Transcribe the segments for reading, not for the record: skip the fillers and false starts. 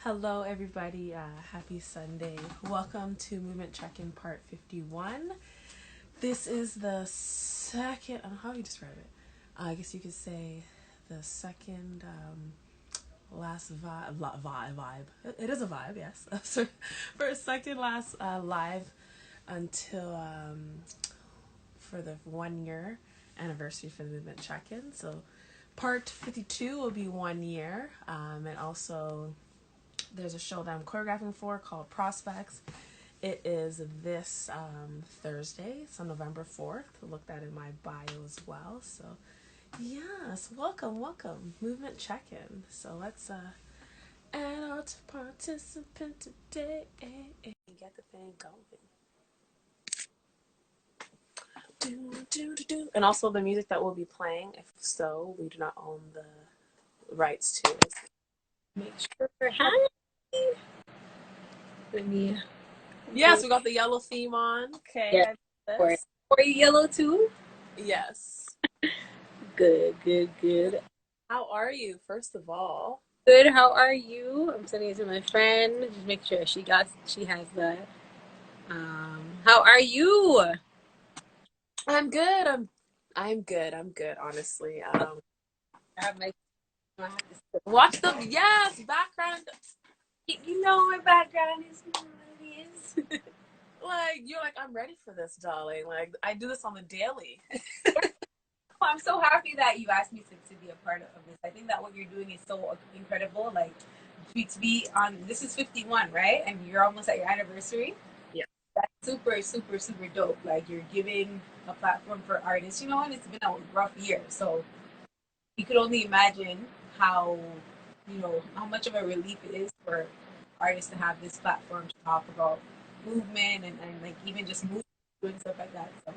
Hello, everybody. Happy Sunday. Welcome to Movement Check-In Part 51. This is the second, I don't know how you describe it. I guess you could say the second last vibe. It is a vibe, yes. For a second last live until for the 1 year anniversary for the Movement Check-In. So part 52 will be 1 year. And also there's a show that I'm choreographing for called Prospects. It is this Thursday, so November 4th. Look that in my bio as well. So, yes, welcome. Movement check-in. So let's add our participant today. Get the thing going. Do. And also the music that we'll be playing, if so, we do not own the rights to it. Make sure. Hi. Let me. Yes, we got the yellow theme on. Okay. Yeah, for you yellow too? Yes. Good. How are you, first of all? Good. How are you? I'm sending it to my friend. Just make sure she has that. How are you? I'm good. I'm good, honestly. I have my Watch the background. you know my background is Like you're like, I'm ready for this, darling. Like I do this on the daily. I'm so happy that you asked me to be a part of this. I think that what you're doing is so incredible. Like to be on this is 51, right? And you're almost at your anniversary. Yeah. That's super dope. Like you're giving a platform for artists, and it's been a rough year. So you could only imagine how, how much of a relief it is for artists to have this platform to talk about movement and like even just movement, doing stuff like that. So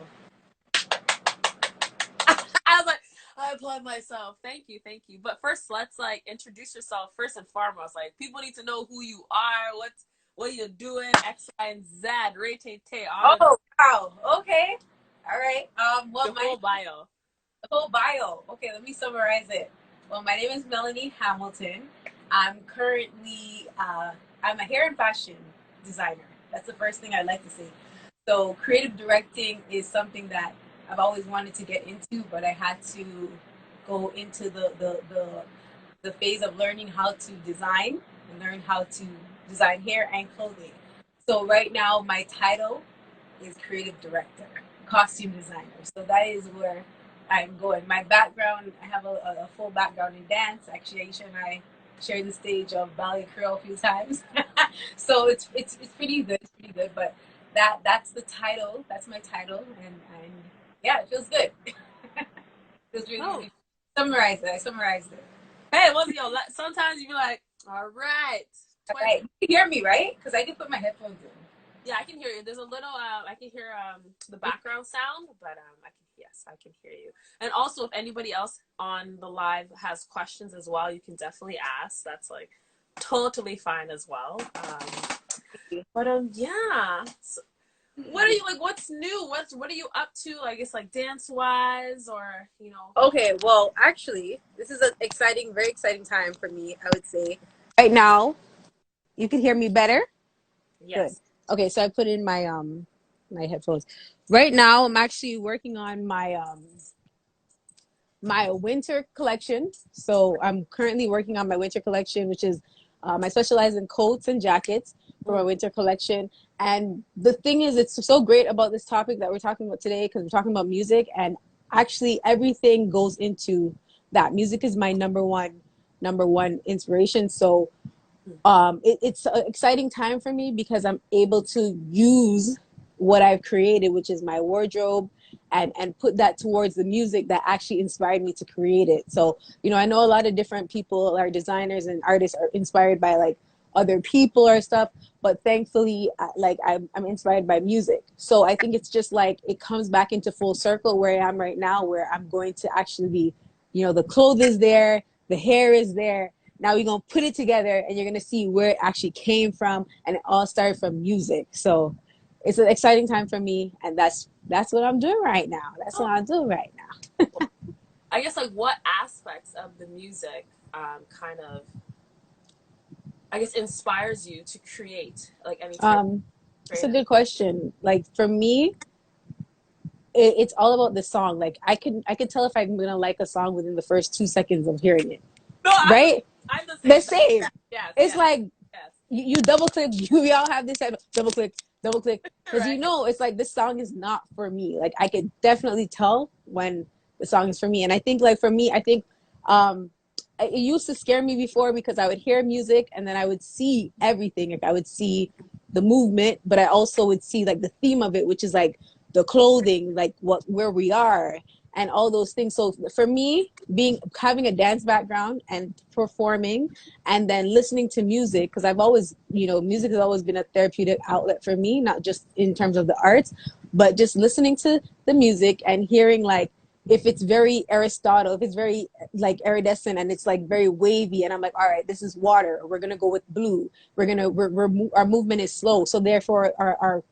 I was like, I applaud myself. Thank you. But first, let's like introduce yourself first and foremost. Like people need to know who you are, what you're doing, X, Y, and Z. Ray Tay Tay. oh wow. Okay. All right. The whole bio. The whole bio. Okay, let me summarize it. Well, my name is Melanie Hamilton. I'm currently I'm a hair and fashion designer. That's the first thing I'd like to say. So creative directing is something that I've always wanted to get into, but I had to go into the phase of learning how to design and learn how to design hair and clothing. So right now my title is creative director, costume designer. So that is where I'm going. My background, I have a full background in dance. Actually, Aisha and I shared the stage of ballet Creole a few times. So it's pretty good. It's pretty good. But that's the title. That's my title, and yeah, it feels good. It feels really good. I summarized it. Hey, sometimes you be like, all right. Right. You can hear me, right? Because I did put my headphones in. Yeah, I can hear you. There's a little, I can hear the background sound, but I can hear you. And also, if anybody else on the live has questions as well, you can definitely ask. That's like totally fine as well. Yeah. So, what are you like? What's new? What are you up to? I guess like dance wise, or Okay, well, actually, this is an very exciting time for me, I would say. Right now, you can hear me better? Good. Yes. Okay, so I put in my headphones. Right now, I'm actually working on my winter collection. So I'm currently working on my winter collection, which is I specialize in coats and jackets for my winter collection. And the thing is, it's so great about this topic that we're talking about today because we're talking about music, and actually everything goes into that. Music is my number one inspiration. So it's an exciting time for me because I'm able to use what I've created, which is my wardrobe, and put that towards the music that actually inspired me to create it. So, I know a lot of different people are designers and artists are inspired by like other people or stuff, but thankfully, I'm inspired by music. So I think it's just like it comes back into full circle where I am right now, where I'm going to actually be, the clothes is there, the hair is there. Now we're gonna put it together, and you're gonna see where it actually came from, and it all started from music. So it's an exciting time for me, and that's what I'm doing right now. That's what I'm doing right now. I guess like what aspects of the music kind of I guess, inspires you to create like any type of Um, it's a creative? good question. Like for me, it's all about the song. Like I could tell if I'm gonna like a song within the first 2 seconds of hearing it, No, right? I'm the The same. same. Yes, It's yes, like yes. you double click. We all have this type of double click, because Right. it's like this song is not for me. Like I could definitely tell when the song is for me. And I think like for me, I think um, it used to scare me before because I would hear music and then I would see everything. Like I would see the movement, but I also would see like the theme of it, which is like the clothing, like what where we are and all those things. So for me, being having a dance background and performing and then listening to music, because I've always, music has always been a therapeutic outlet for me, not just in terms of the arts, but just listening to the music and hearing like if it's very Aristotle, if it's very like iridescent and it's like very wavy, and I'm like, all right, this is water. We're gonna go with blue. Our movement is slow, so therefore our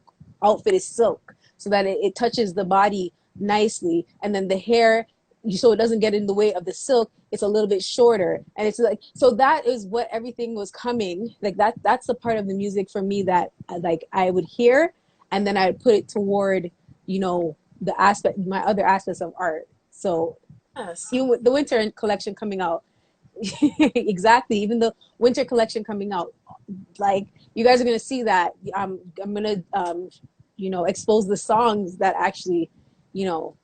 outfit is silk, so that it touches the body nicely, and then the hair, so it doesn't get in the way of the silk, it's a little bit shorter, and it's like, so that is what everything was coming like that's the part of the music for me that like I would hear, and then I would put it toward, the aspect, my other aspects of art. So Yes. even with the winter collection coming out, exactly, even the winter collection coming out, like you guys are gonna see that I'm gonna expose the songs that actually, you know,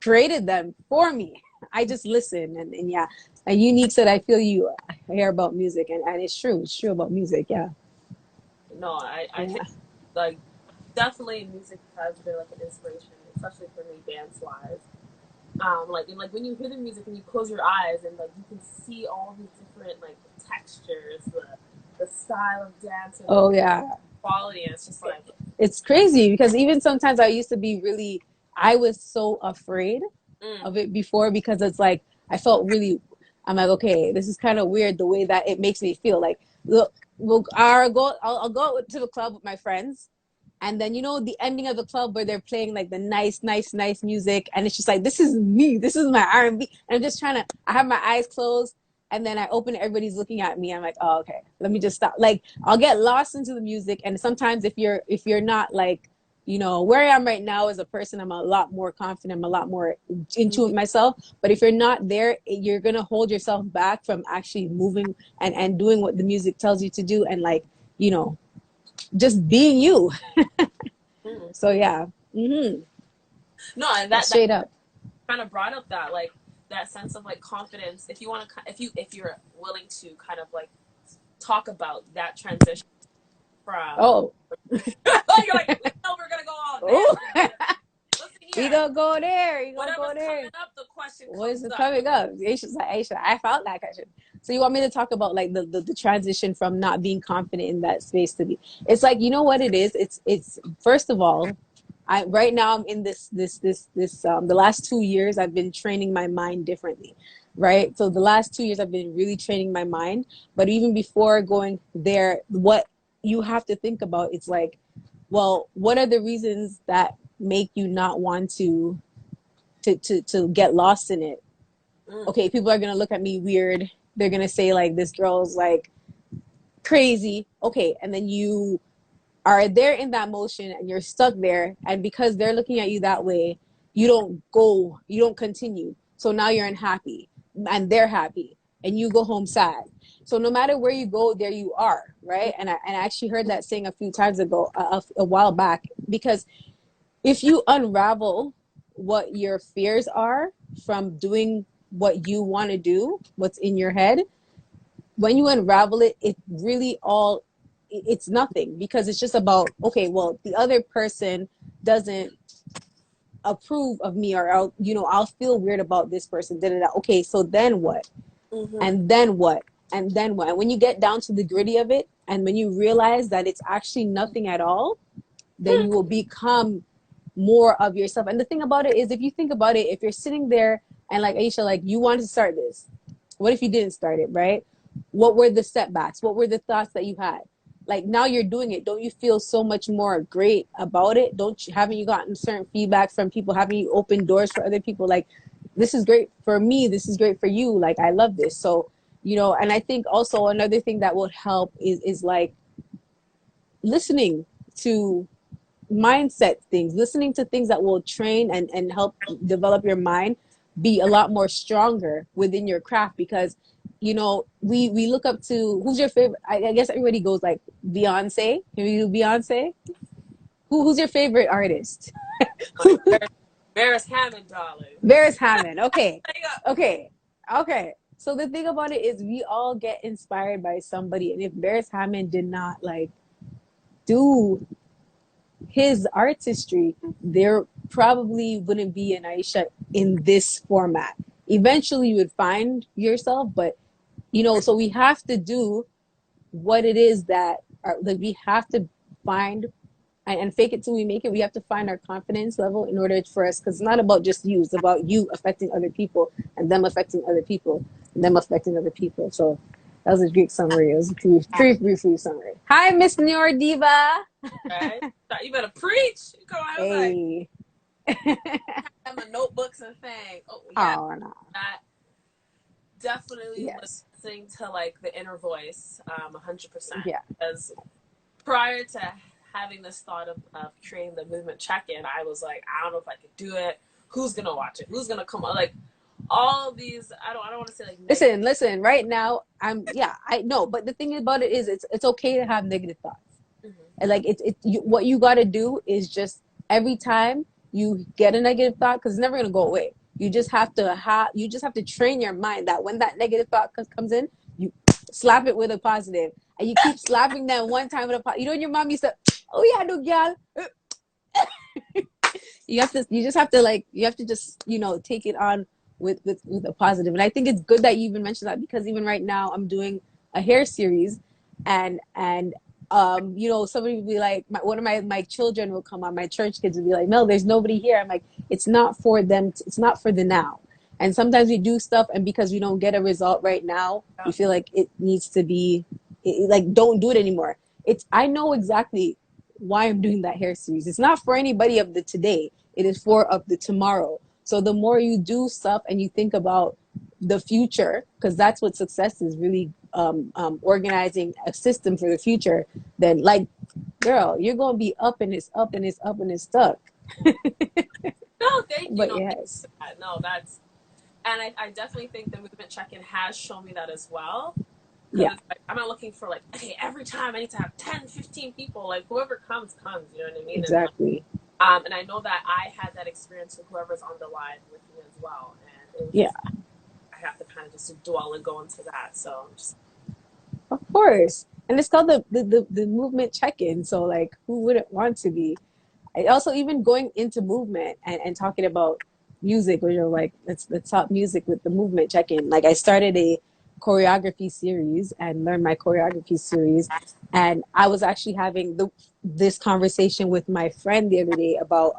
created them for me. I just listen, and yeah. And Unique said, "I feel you." I hear about music, and it's true. It's true about music. Yeah, No, I yeah. think like definitely music has been like an inspiration, especially for me dance wise. Like and like when you hear the music and you close your eyes and like you can see all these different like textures, the style of dance and the Oh yeah. quality, and it's just like It's crazy because even sometimes I used to be really. I was so afraid mm, of it before because it's like I felt really. I'm like, okay, this is kind of weird the way that it makes me feel. Like, look, I'll go to the club with my friends, and then the ending of the club where they're playing like the nice music, and it's just like this is me, this is my R&B, and I'm just trying to. I have my eyes closed, and then I open it, everybody's looking at me. I'm like, oh, okay, let me just stop. Like, I'll get lost into the music, and sometimes if you're not like, where I am right now as a person, I'm a lot more confident, I'm a lot more into it myself. But if you're not there, you're gonna hold yourself back from actually moving and doing what the music tells you to do, and like, you know just being you. mm. So yeah. Mm-hmm. No, and that Straight up. kind of brought up that like that sense of like confidence. If you want to, if you're willing to kind of like talk about that transition from Oh. you're like we know we're gonna go all Oh. nasty, but listen You here, gonna go there. You gonna go whatever's coming there. up, the question What is comes it up. coming up? Aisha's like, Aisha, I found that question. So you want me to talk about like the transition from not being confident in that space to be, it's like, you know what it is? It's first of all, I right now I'm in this the last 2 years I've been training my mind differently. Right. So the last 2 years I've been really training my mind. But even before going there, what you have to think about, it's like, well, what are the reasons that make you not want to get lost in it? Mm, Okay, people are gonna look at me weird. They're gonna say like this girl's like crazy. Okay, and then you are there in that motion and you're stuck there, and because they're looking at you that way, you don't continue. So now you're unhappy, and they're happy, and you go home sad. So no matter where you go, there you are, right? And I actually heard that saying a few times ago, a while back, because if you unravel what your fears are from doing what you want to do, what's in your head, when you unravel it, it really all it's nothing, because it's just about, okay, well, the other person doesn't approve of me, or I'll feel weird about this person. Da, da, da. Okay, so then what? mm-hmm. And then what? And then what? And when you get down to the gritty of it, and when you realize that it's actually nothing at all, then you will become more of yourself. And the thing about it is, if you think about it, if you're sitting there and like Aisha, like you wanted to start this, what if you didn't start it, right? What were the setbacks? What were the thoughts that you had? Like now you're doing it. Don't you feel so much more great about it? Don't you, haven't you gotten certain feedback from people? Haven't you opened doors for other people? Like, this is great for me. This is great for you. Like, I love this. So you know. And I think also another thing that would help is like listening to mindset things, listening to things that will train and help develop your mind be a lot more stronger within your craft. Because you know, we look up to, who's your favorite? I guess everybody goes like Beyonce. Can we do Beyonce? Who's your favorite artist? Beres Hammond, darling. Beres Hammond. Okay. There you go. Okay. Okay. So the thing about it is we all get inspired by somebody. And if Beres Hammond did not like do his artistry, there probably wouldn't be an Aisha in this format. Eventually you would find yourself, but you know, so we have to do what it is that like we have to find and fake it till we make it. We have to find our confidence level in order for us, because it's not about just you, it's about you affecting other people and them affecting other people and them affecting other people. So that was a great summary. It was a pretty brief summary. Hi, Miss New York Diva. Right? You better preach. Come on, Hey. Like, have my notebooks and things. Oh yeah, Oh no. that definitely Yes. was listening to like the inner voice, 100%. Yeah. Because prior to having this thought of creating the movement check-in, I was like, I don't know if I could do it. Who's gonna watch it? Who's gonna come on? Like all these, I don't want to say like listen. Right now, I know, but the thing about it is, it's okay to have negative thoughts. And like what you got to do is just every time you get a negative thought, because it's never gonna go away. You just have to train your mind that when that negative thought comes in, you slap it with a positive, and you keep slapping that one time with a positive. You know, when your mom used to, oh yeah, no, girl. You just have to just, you know, take it on with a positive. And I think it's good that you even mentioned that, because even right now I'm doing a hair series, and you know, somebody would be like, one of my children will come on, my church kids would be like, Mel, there's nobody here. I'm like, it's not for them. It's not for the now. And sometimes we do stuff, and because we don't get a result right now, we feel like it needs to be, like, don't do it anymore. I know exactly why I'm doing that hair series. It's not for anybody of the today. It is for of the tomorrow. So the more you do stuff and you think about the future, because that's what success is, really organizing a system for the future, then like, girl, you're gonna be up and it's up and it's up and it's stuck. No, thank you. But no, yes. No, that's, and I definitely think the movement check-in has shown me that as well. Yeah. Like, I'm not looking for like, okay, every time I need to have 10, 15 people. Like whoever comes, you know what I mean? Exactly. And I know that I had that experience with whoever's on the line with me as well. And it was just, I have to kind of just dwell and go into that. So I'm just, of course. And it's called the movement check-in. So like, who wouldn't want to be? I also, even going into movement and talking about music, where you're like, let's talk music with the movement check-in. Like, I started a choreography series and learned my choreography series, and I was actually having this conversation with my friend the other day about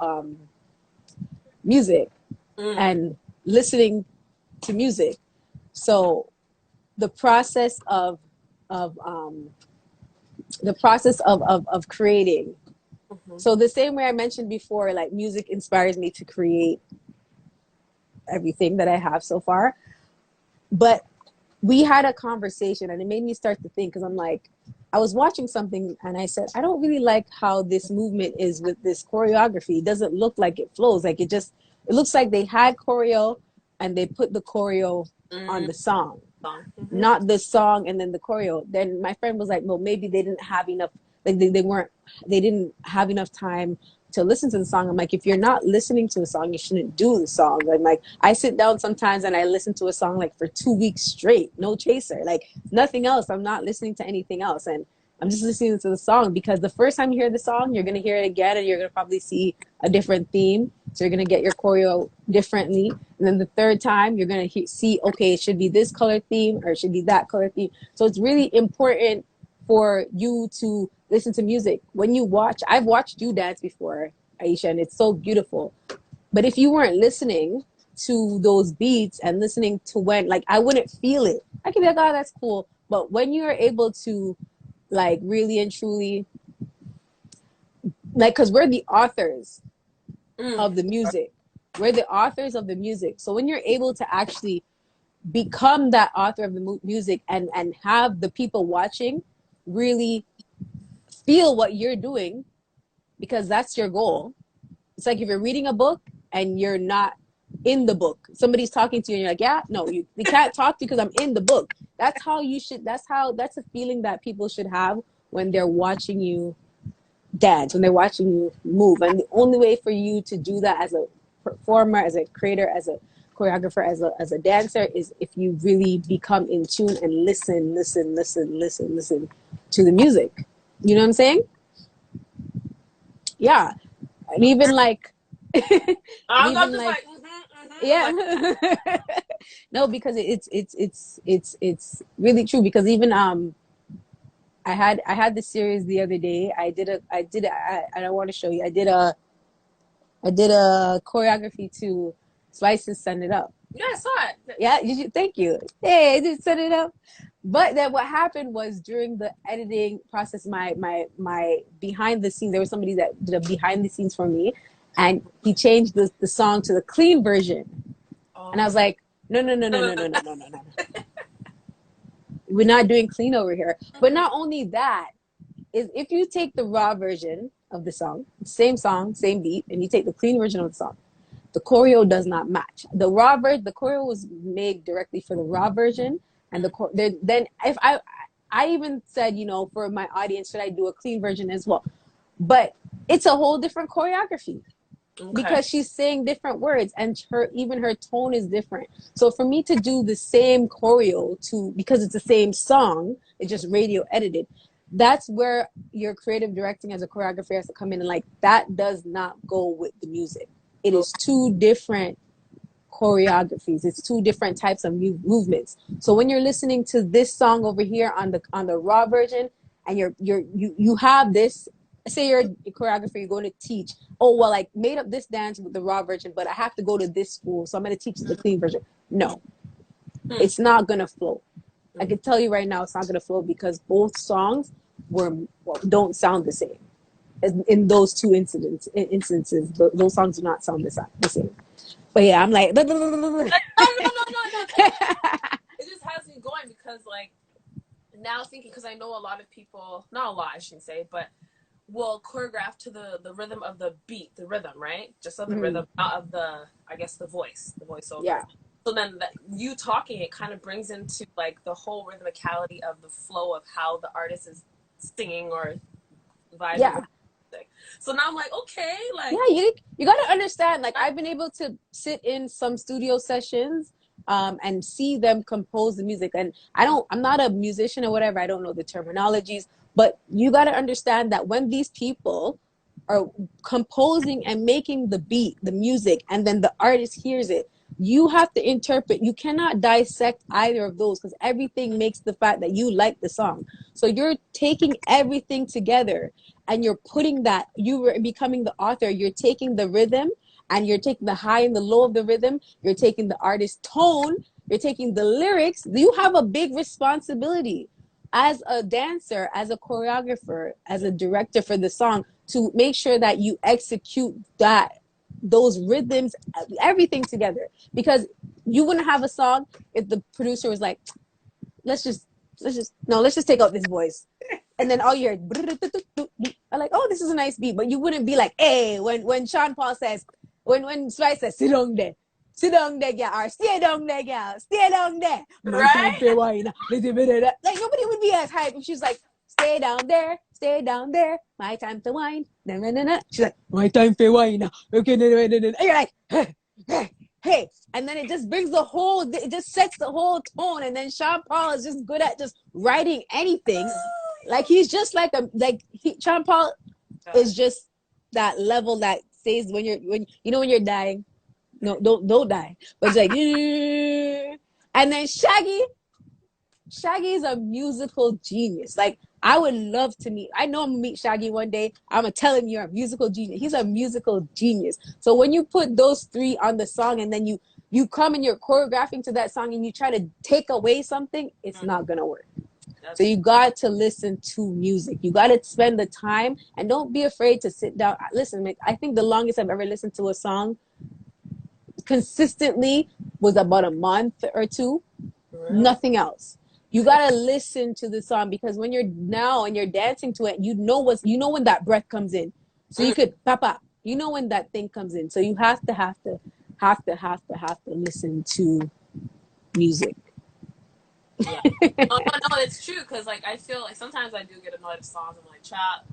music and listening to music. So the process of creating. So the same way I mentioned before, like, music inspires me to create everything that I have so far. But we had a conversation, and it made me start to think, because I'm like, I was watching something and I said, I don't really like how this movement is with this choreography. It doesn't look like it flows. Like, it looks like they had choreo and they put the choreo on the song, not the song and then the choreo. Then my friend was like, well, maybe they didn't have enough, like they didn't have enough time to listen to the song. I'm like, if you're not listening to the song, you shouldn't do the song. I'm like, I sit down sometimes and I listen to a song like for 2 weeks straight, no chaser, like nothing else. I'm not listening to anything else. And I'm just listening to the song, because the first time you hear the song, you're going to hear it again and you're going to probably see a different theme. So you're going to get your choreo differently. And then the third time, you're going to see, okay, it should be this color theme or it should be that color theme. So it's really important for you to listen to music. When you watch, I've watched you dance before, Aisha, and it's so beautiful. But if you weren't listening to those beats and listening to when, like, I wouldn't feel it. I could be like, oh, that's cool. But when you're able to, like, really and truly, like, because we're the authors of the music. We're the authors of the music. So when you're able to actually become that author of the music and have the people watching really feel what you're doing, because that's your goal. It's like if you're reading a book and you're not in the book, somebody's talking to you and you're like, yeah, no, they can't talk to you because I'm in the book. That's how you should, that's a feeling that people should have when they're watching you dance, when they're watching you move. And the only way for you to do that as a performer, as a creator, as a choreographer, as a dancer, is if you really become in tune and listen to the music. You know what I'm saying? Yeah. And even like I'm even just like like, yeah. No, because it's really true, because even I had this series the other day. I want to show you. I did a choreography to Slices Send It Up. yeah, I saw it. Yeah, thank you. Hey, I did set it up. But then what happened was, during the editing process, my behind the scenes, there was somebody that did a behind the scenes for me, and he changed the song to the clean version. And I was like, no, no, no, no, no, no, no, no, no, no. We're not doing clean over here. But not only that, is if you take the raw version of the song, same beat, and you take the clean version of the song, the choreo does not match. The choreo was made directly for the raw version, and then if I even said, for my audience, should I do a clean version as well? But it's a whole different choreography, because she's saying different words, and her tone is different. So for me to do the same choreo because it's the same song, it's just radio edited, that's where your creative directing as a choreographer has to come in, and like, that does not go with the music. It is two different choreographies. It's two different types of movements. So when you're listening to this song over here on the raw version, and you have this, say you're a choreographer, you're going to teach, oh well, I made up this dance with the raw version, but I have to go to this school, so I'm going to teach the clean version. No, it's not going to flow. I can tell you right now, it's not going to flow, because both songs don't sound the same. In those two instances, those songs do not sound the same. But yeah, I'm like, no. It just has me going, because like, now thinking, because I know a lot of people, not a lot, I shouldn't say, but will choreograph to the rhythm of the beat, the rhythm, right? Just of the rhythm, not of the voiceover. Yeah. So then you talking, it kind of brings into like the whole rhythmicality of the flow of how the artist is singing or vibing. Yeah. So now I'm like, okay, like, yeah, you got to understand. Like, I've been able to sit in some studio sessions, and see them compose the music. And I'm not a musician or whatever. I don't know the terminologies, but you got to understand that when these people are composing and making the beat, the music, and then the artist hears it, you have to interpret. You cannot dissect either of those, because everything makes the fact that you like the song. So you're taking everything together, and you're putting that, you were becoming the author. You're taking the rhythm, and you're taking the high and the low of the rhythm. You're taking the artist's tone. You're taking the lyrics. You have a big responsibility as a dancer, as a choreographer, as a director for the song, to make sure that you execute those rhythms, everything together. Because you wouldn't have a song if the producer was like, let's just take out this voice, and then all you're like, oh, this is a nice beat. But you wouldn't be like, hey, when Sean Paul says, when Spice says, sit down there, girl, or stay down there, girl, stay down there, right? Like, nobody would be as hype if she's like, stay down there, my time to whine. She's like, my time for whine. Okay, and you're like, hey. And then it just it just sets the whole tone. And then Sean Paul is just good at just writing anything. Like, he's just like Sean Paul is just that level that says when you're dying, no, don't die. But it's like, and then Shaggy is a musical genius. Like, I would love to meet. I know I'm gonna meet Shaggy one day. I'm gonna tell him you're a musical genius. He's a musical genius. So when you put those three on the song, and then you come and you're choreographing to that song, and you try to take away something, it's not gonna work. So you got to listen to music. You got to spend the time, and don't be afraid to sit down. Listen, I think the longest I've ever listened to a song consistently was about a month or two. real. Nothing else. You gotta listen to the song because when you're now and you're dancing to it, you know when that breath comes in. So you Mm, could papa, you know when that thing comes in. So you have to listen to music. yeah. Oh, no, no, it's true because like I feel like sometimes I do get annoyed at songs. I'm like, chat,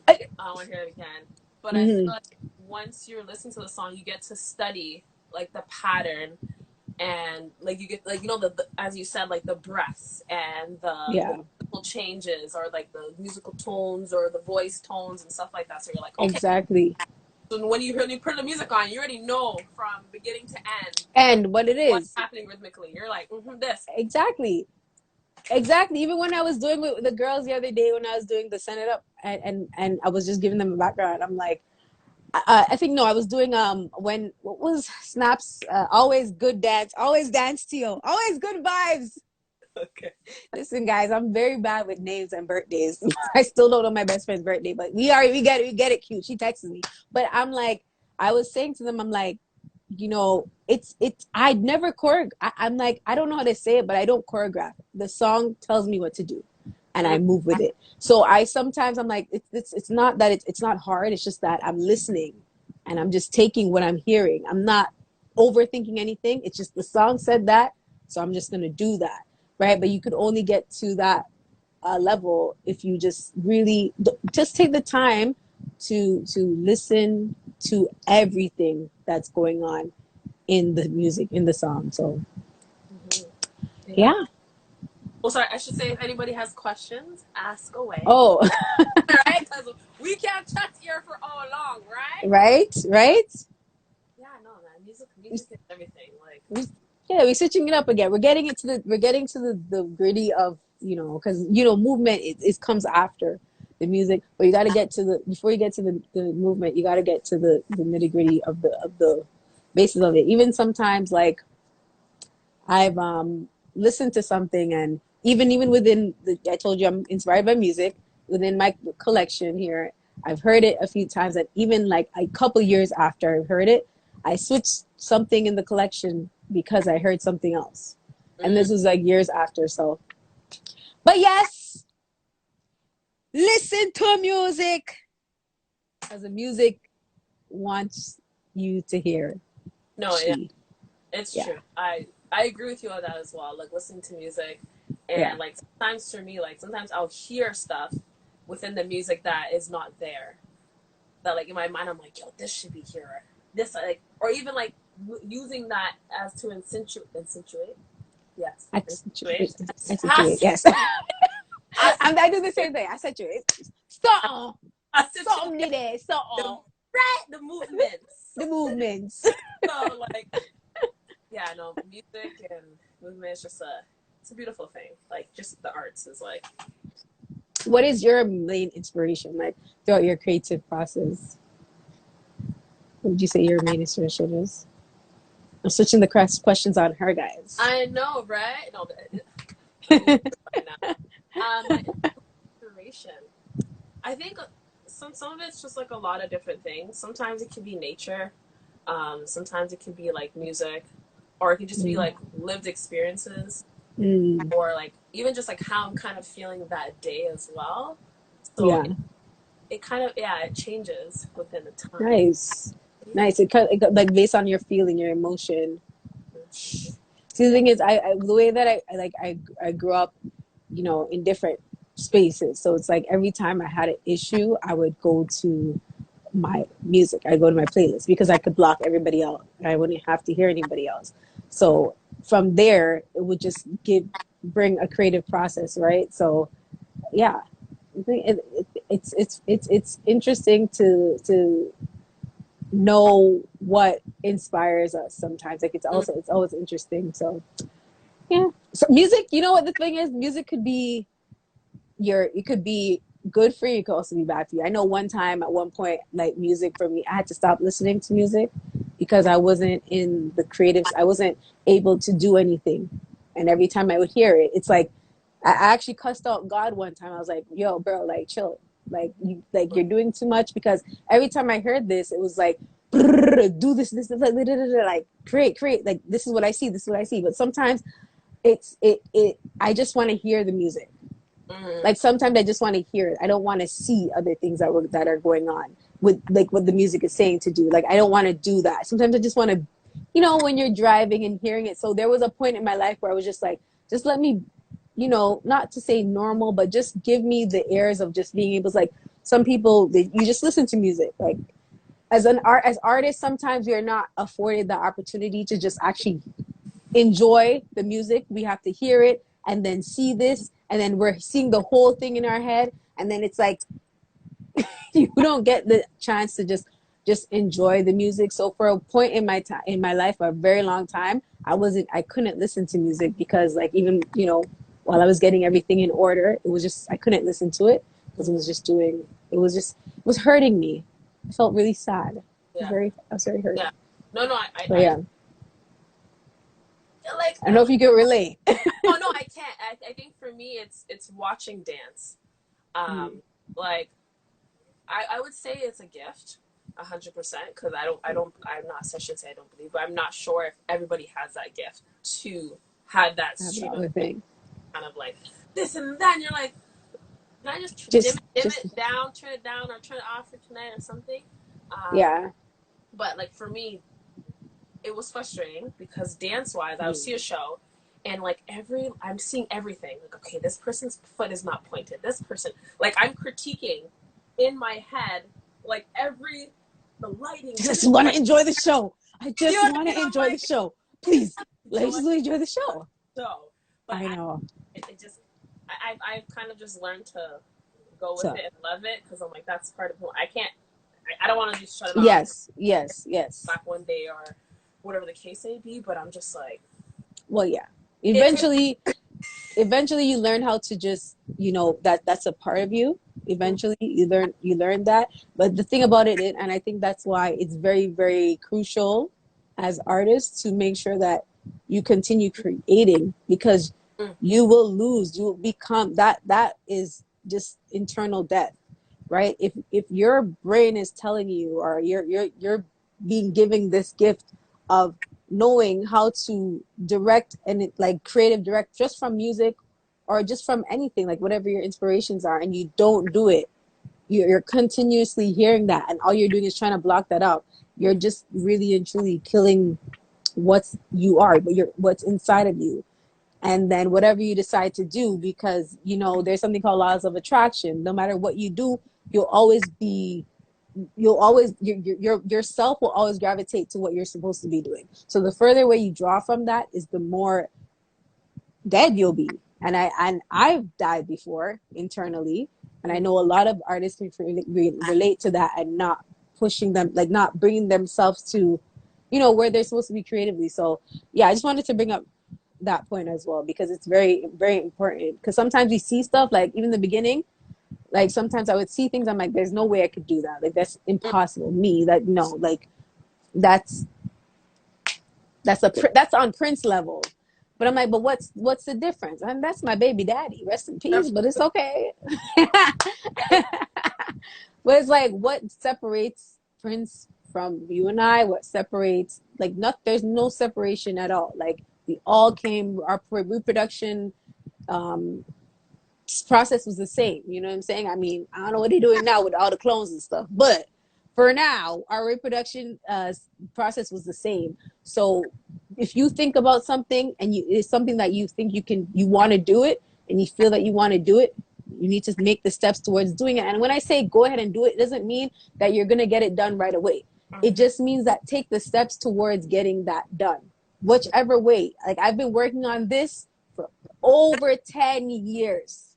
I don't want to hear it again. But I feel Mm-hmm. like once you're listening to the song, you get to study like the pattern and like you get like the as you said like the breaths and the Yeah, musical changes or like the musical tones or the voice tones and stuff like that. So you're like, okay. exactly. So when you put the music on, you already know from beginning to end And what it what's is, happening rhythmically. You're like, this. exactly. Exactly. Even when I was doing with the girls the other day, when I was doing the Send It Up, and I was just giving them a background, I'm like, I think no, I was doing when what was Snaps always dance to you, always good vibes. Okay. Listen, guys, I'm very bad with names and birthdays. I still don't know my best friend's birthday, but we get it cute. She texted me, but I'm like, I was saying to them, I'm like, it's I never I'm like, I don't know how to say it, but I don't choreograph. The song tells me what to do and I Mm, move with it. So I sometimes I'm like, it's not that it's not hard, it's just that I'm listening and I'm just taking what I'm hearing. I'm not overthinking anything. It's just the song said that, so I'm just gonna do that. Right. But you could only get to that level if you just really just take the time to listen to everything that's going on in the music, in the song. So mhm. Yeah. yeah. Well, sorry, I should say if anybody has questions, ask away. Oh, Right? Because we can't chat here for all long, right? right, right. Yeah, no, man. Music is everything. Like, Yeah, we're switching it up again. We're getting to the gritty of, because movement it comes after the music, but you got to get to the before you get to the movement, you got to get to the nitty gritty of the basis of it. Even sometimes, like, I've listened to something, and even within I told you I'm inspired by music within my collection here. I've heard it a few times, and even like a couple years after I've heard it, I switched something in the collection because I heard something else, and mm, this was like years after. So, but yes, listen to music as the music wants you to hear. no, yeah, She, it's yeah, true. I agree with you on that as well. Like listening to music, yeah, and like sometimes for me, like sometimes I'll hear stuff within the music that is not there. That like in my mind, I'm like, yo, this should be here. This like, or even like using that as to insinuate. Yes, insinuate. accentuate. Yes. I do the same thing. I said to you, something, something Accentuate there, the something. right the movements. The movements. So like yeah, no, music and movement is just it's a beautiful thing. Like just the arts is like What is your main inspiration, like, throughout your creative process? What would you say your main inspiration is? I'm switching the questions on her, guys. I know, right? No, but I'm used to it by now. My inspiration. I think some of it's just like a lot of different things. Sometimes it can be nature. Sometimes it can be like music, or it can just be Mm. like lived experiences, Mm. or like even just like how I'm kind of feeling that day as well. So Yeah, it kind of yeah it changes within the time. nice, Yeah. nice. Like based on your feeling, your emotion. See, the Yeah. thing is, the way that I grew up, in different spaces. So it's like every time I had an issue, I would go to my music. I go to my playlist because I could block everybody out. I wouldn't have to hear anybody else. So from there, it would just bring a creative process, right? So yeah, I think it's interesting to know what inspires us sometimes. Like it's always interesting. So yeah. So music, you know what the thing is? Music could be it could be good for you, it could also be bad for you. I know one time at one point, like, music for me, I had to stop listening to music because I wasn't in the creatives. I wasn't able to do anything. And every time I would hear it, it's like I actually cussed out God one time. I was like, yo, bro, like, chill. You're doing too much, because every time I heard this, it was like, do this, like, create, like, this is what I see, this is what I see. But sometimes I just want to hear the music. Mm-hmm. Like sometimes I just want to hear it. I don't want to see other things that are going on with like what the music is saying to do. Like I don't want to do that. Sometimes I just want to, when you're driving and hearing it. So there was a point in my life where I was just like, just let me, not to say normal, but just give me the airs of just being able to, like, some people you just listen to music. Like as artists, sometimes we are not afforded the opportunity to just actually enjoy the music. We have to hear it and then see this, and then we're seeing the whole thing in our head, and then it's like you don't get the chance to just enjoy the music. So for a point in my life, a very long time, I couldn't listen to music because, like, even while I was getting everything in order, it was just I couldn't listen to it because it was hurting me. I felt really sad. Yeah. I was very hurt. Yeah. No, But yeah, like, I don't know if you can relate. oh no, I can't. I think for me, it's watching dance. Mm. Like I would say it's a gift, 100%. Because I'm not. I should say I don't believe, but I'm not sure if everybody has that gift to have that I have that stream of other thing. kind of like this and that. And you're like, can I just dim Just it down, turn it down, or turn it off for tonight or something? Um, yeah. but like for me, it was frustrating because dance wise, I would see Mm. a show and like I'm seeing everything. Like, okay, this person's foot is not pointed. This person, like, I'm critiquing in my head, like the lighting, Just everything. want to Like, enjoy the show. I you know just what I want mean? to I'm enjoy the like, show. Please, let's enjoy just enjoy the show. the show. But I know. it just, I've kind of just learned to go with So it and love it because I'm like, that's part of who I can't, I don't want to just shut it off yes, yes, yes. back one day or whatever the case may be, but I'm just like, Well, yeah. it could, Eventually, you learn how to just, that's a part of you. Eventually, you learn that. But the thing about it, and I think that's why it's very, very crucial as artists to make sure that you continue creating, because mm, you will lose. You will become that. That is just internal death, right? If your brain is telling you, or you're being given this gift of knowing how to direct and like creative direct just from music or just from anything, like whatever your inspirations are, and you don't do it, you're continuously hearing that, and all you're doing is trying to block that out. You're just really and truly killing what's inside of you. And then whatever you decide to do, because there's something called laws of attraction. No matter what you do, you'll always be you'll always yourself will always gravitate to what you're supposed to be doing. So the further away you draw from that is the more dead you'll be. And I've died before internally, and I mm, know a lot of artists can relate to that, and not pushing them, like not bringing themselves to where they're supposed to be creatively. So yeah, I just wanted to bring up that point as well, because it's very, very important. Because sometimes we see stuff, like even the beginning, like sometimes I would see things, I'm like, there's no way I could do that, like that's mm, impossible. Me, that no, like that's that's on Prince level. But I'm like, but what's the difference? And that's my baby daddy, rest in peace, but it's okay. But it's like, what separates Prince from you and I? What separates, like, not, there's no separation at all. Like, we all came, our reproduction um process was the same. You know what I'm saying? I mean, I don't know what they're doing now with all the clones and stuff, but for now, our reproduction process was the same. So if you think about something, and it's something that you think you want to do it, and you feel that you want to do it, you need to make the steps towards doing it. And when I say go ahead and do it, it doesn't mean that you're going to get it done right away. It mm-hmm, just means that take the steps towards getting that done, whichever way. Like, I've been working on this for over 10 years.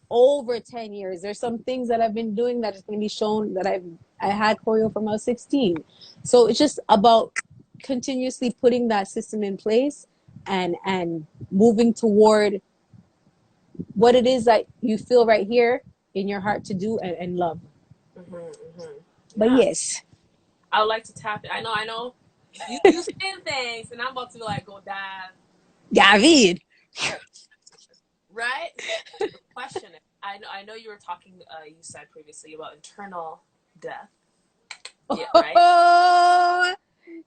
Over 10 years. There's some things that I've been doing that is going to be shown that I had choreo from I was 16. So it's just about continuously putting that system in place, and moving toward what it is that you feel right here in your heart to do, and love. mm-hmm, mm-hmm. But Yeah, yes, I would like to tap it. I know. You saying things, and I'm about to like go dive. David. Right? So the question is, I know you were talking. You said previously about internal death. Yeah, right. Oh,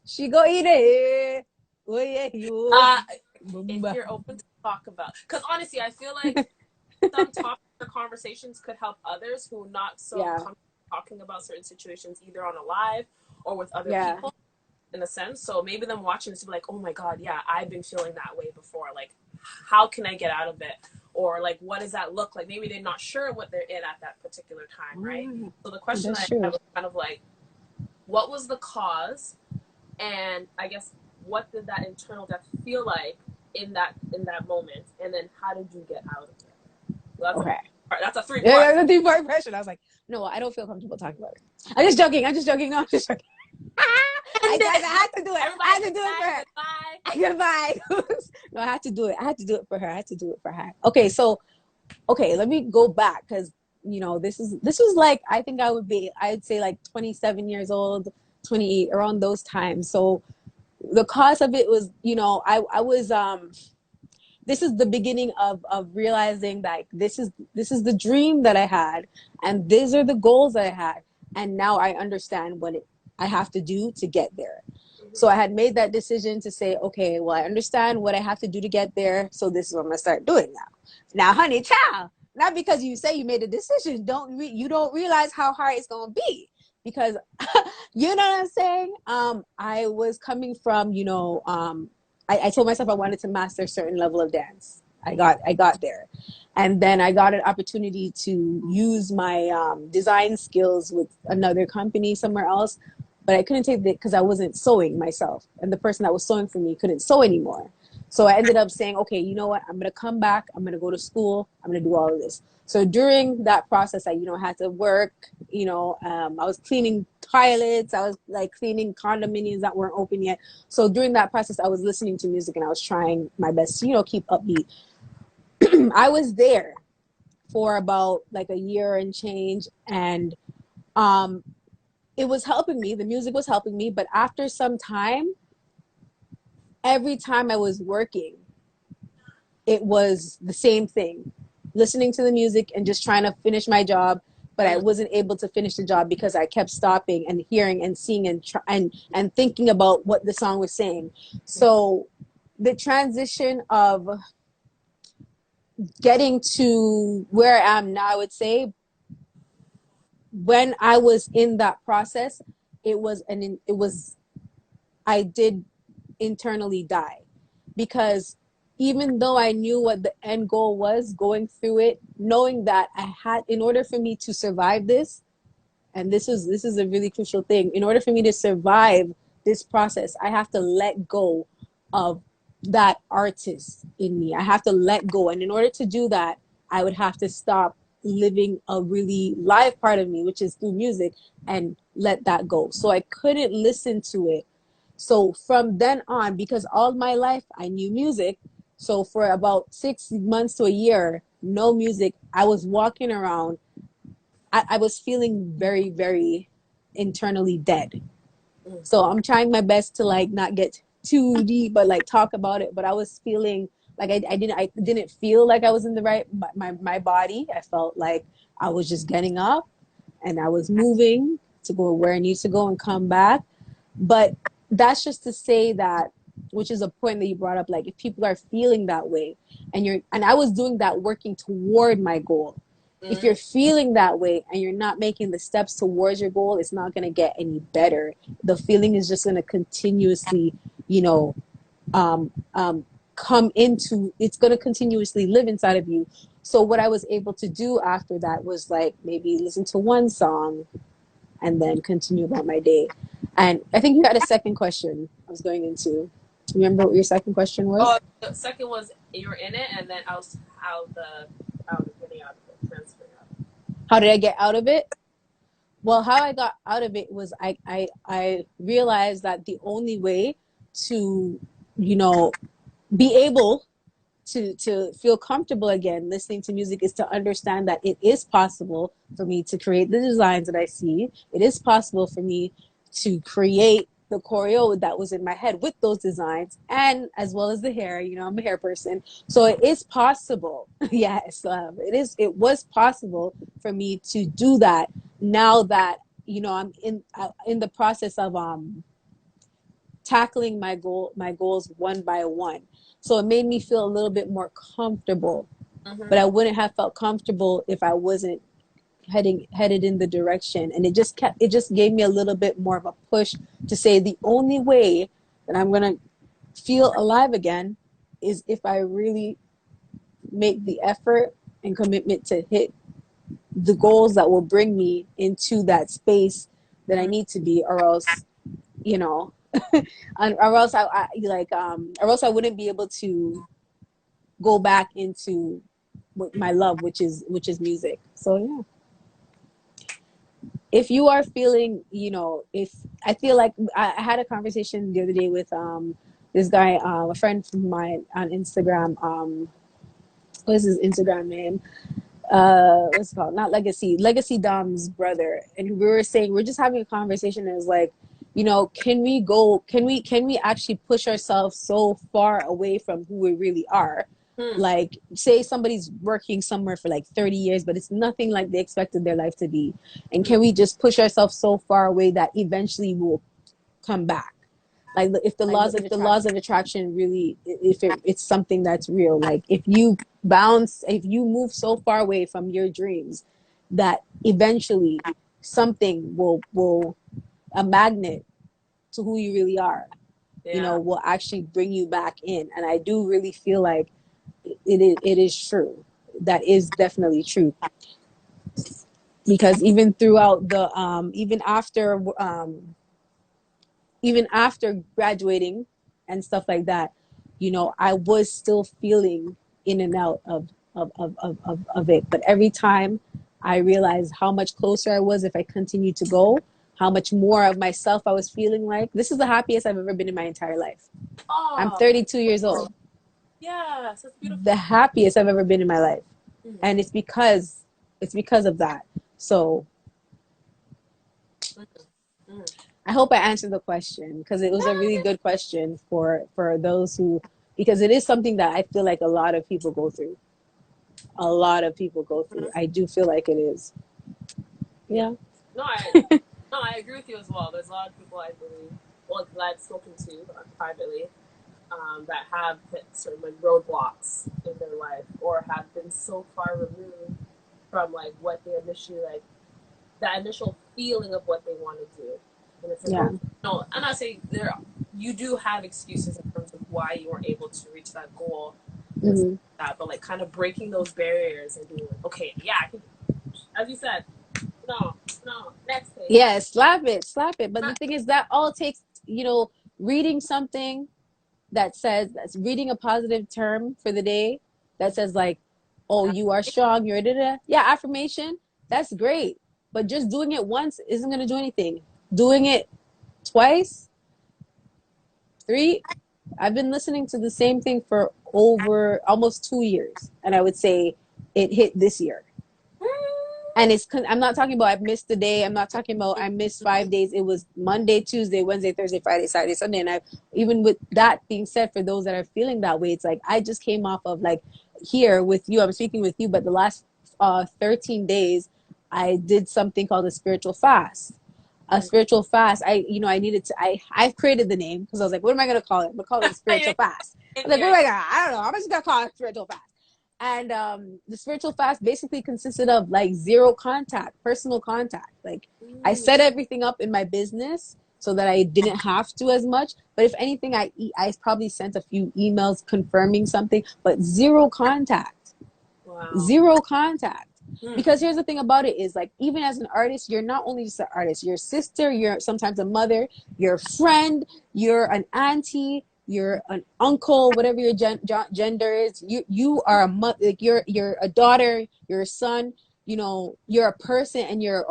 she go eat it. Oh yeah, you. if you're open to talk about, because honestly, I feel like some topics or conversations could help others who not so Yeah. comfortable talking about certain situations either on a live or with other Yeah. people in a sense. So maybe them watching this will be like, oh my God, yeah, I've been feeling that way before. Like, how can I get out of it? Or like, what does that look like? Maybe they're not sure what they're in at that particular time, right? So the question That's I true. have was kind of like, what was the cause? And I guess what did that internal death feel like in that moment? And then how did you get out of it? So Okay. that's a three-part. Yeah, that's a three-part question. I was like, no, I don't feel comfortable talking about it. I'm just joking. No, I'm just joking. I had to do it. Everybody, I had to do it for her. Goodbye. Goodbye. No, I had to do it. I had to do it for her. Okay, so let me go back because this was like I think I'd say like 27 years old, 28 around those times. So the cause of it was I was this is the beginning of realizing like this is the dream that I had, and these are the goals that I had, and now I understand I have to do to get there. So I had made that decision to say, okay, well, I understand what I have to do to get there, so this is what I'm gonna start doing now. Now, honey, child, not because you say you made a decision, you don't realize how hard it's gonna be, because you know what I'm saying. I was coming from I told myself I wanted to master a certain level of dance. I got there, and then I got an opportunity to use my design skills with another company somewhere else, but I couldn't take it because I wasn't sewing myself, and the person that was sewing for me couldn't sew anymore. So I ended up saying, okay, you know what? I'm gonna come back. I'm gonna go to school. I'm gonna do all of this. So during that process, I had to work. I was cleaning toilets. I was like cleaning condominiums that weren't open yet. So during that process, I was listening to music and I was trying my best to keep upbeat. I was there for about like a year and change, and it was helping me. The music was helping me, but after some time, every time I was working, it was the same thing, listening to the music and just trying to finish my job, but I wasn't able to finish the job because I kept stopping and hearing and seeing and thinking about what the song was saying. So the transition of getting to where I am now, I would say, when I was in that process, I did internally die, because even though I knew what the end goal was, going through it, knowing that in order for me to survive this, and this is a really crucial thing, in order for me to survive this process, I have to let go of that artist in me. I have to let go. And in order to do that, I would have to stop living a really live part of me, which is through music, and let that go. So I couldn't listen to it. So from then on, because all my life I knew music, so for about 6 months to a year, no music, I was walking around. I was feeling very, very internally dead. So I'm trying my best to like not get too deep, but like talk about it. But I was feeling like I didn't feel like I was in the right my body. I felt like I was just getting up and I was moving to go where I need to go and come back. But that's just to say that, which is a point that you brought up, like if people are feeling that way and I was doing that, working toward my goal. If you're feeling that way and you're not making the steps towards your goal, it's not going to get any better. The feeling is just going to continuously, um, um, it's going to continuously live inside of you. So what I was able to do after that was like maybe listen to one song and then continue about my day. And I think you had a second question I was going into. Remember what your second question was? Oh, the second was you were in it, and then how getting out of it, transferring out of it. How did I get out of it? Well, how I got out of it was I realized that the only way to, be able to feel comfortable again listening to music is to understand that it is possible for me to create the designs that I see. It is possible for me to create the choreo that was in my head with those designs, and as well as the hair. I'm a hair person, so it is possible. Yes, it was possible for me to do that. Now that I'm in the process of tackling my goals one by one. So it made me feel a little bit more comfortable. But I wouldn't have felt comfortable if I wasn't headed in the direction. And it just gave me a little bit more of a push to say the only way that I'm gonna feel alive again is if I really make the effort and commitment to hit the goals that will bring me into that space that I need to be, or else, you know, or else or else I wouldn't be able to go back into my love, which is music. So yeah, if you are feeling, if I feel like I had a conversation the other day with this guy, a friend from mine on Instagram. What is his Instagram name? What's it called? Not Legacy Dom's brother. And we were saying, we're just having a conversation, and it's like, can we actually push ourselves so far away from who we really are? Like, say somebody's working somewhere for like 30 years, but it's nothing like they expected their life to be. And can we just push ourselves so far away that eventually we'll come back? Like, if the laws of attraction really, it's something that's real, like if you move so far away from your dreams, that eventually something will a magnet to who you really are, will actually bring you back in. And I do really feel like it is true. That is definitely true, because even throughout the even after graduating and stuff like that, I was still feeling in and out of it. But every time I realized how much closer I was if I continued to go, how much more of myself I was feeling like. This is the happiest I've ever been in my entire life. Oh, I'm 32 years old. yeah, so it's beautiful. The happiest I've ever been in my life. And it's because of that. So I hope I answered the question, because it was a really good question for those who, because it is something that I feel like a lot of people go through. I do feel like it is. Yeah. No, I agree with you as well. There's a lot of people, I believe, well, that I've spoken to privately, that have hit certain like roadblocks in their life, or have been so far removed from like what they initially, like that initial feeling of what they want to do. And it's like, no, I'm not saying you do have excuses in terms of why you weren't able to reach that goal, that, but like kind of breaking those barriers and being like, okay, yeah, I can, as you said, no, next thing. Yeah, slap it. But the thing is, that all takes, reading something that's reading a positive term for the day that says like, oh, you are strong, you're da-da. Yeah, affirmation, that's great. But just doing it once isn't going to do anything. Doing it twice, 3, I've been listening to the same thing for over almost 2 years. And I would say it hit this year. And I'm not talking about I've missed a day. I'm not talking about I missed 5 days. It was Monday, Tuesday, Wednesday, Thursday, Friday, Saturday, Sunday. And even with that being said, for those that are feeling that way, it's like I just came off of like here with you. I'm speaking with you, but the last 13 days, I did something called a spiritual fast. A spiritual fast. I've created the name because I was like, what am I going to call it? I'm going to call it a spiritual fast. I was like, what am I going to, I don't know. I'm just going to call it spiritual fast. And the spiritual fast basically consisted of like zero contact, personal contact. Like I set everything up in my business so that I didn't have to as much. But if anything, I probably sent a few emails confirming something, but zero contact. Wow. Zero contact. Because here's the thing about it is, like, even as an artist, you're not only just an artist, you're a sister, you're sometimes a mother, you're a friend, you're an auntie, you're an uncle, whatever your gender is. You are a mother, like you're a daughter, you're a son, you're a person, and you're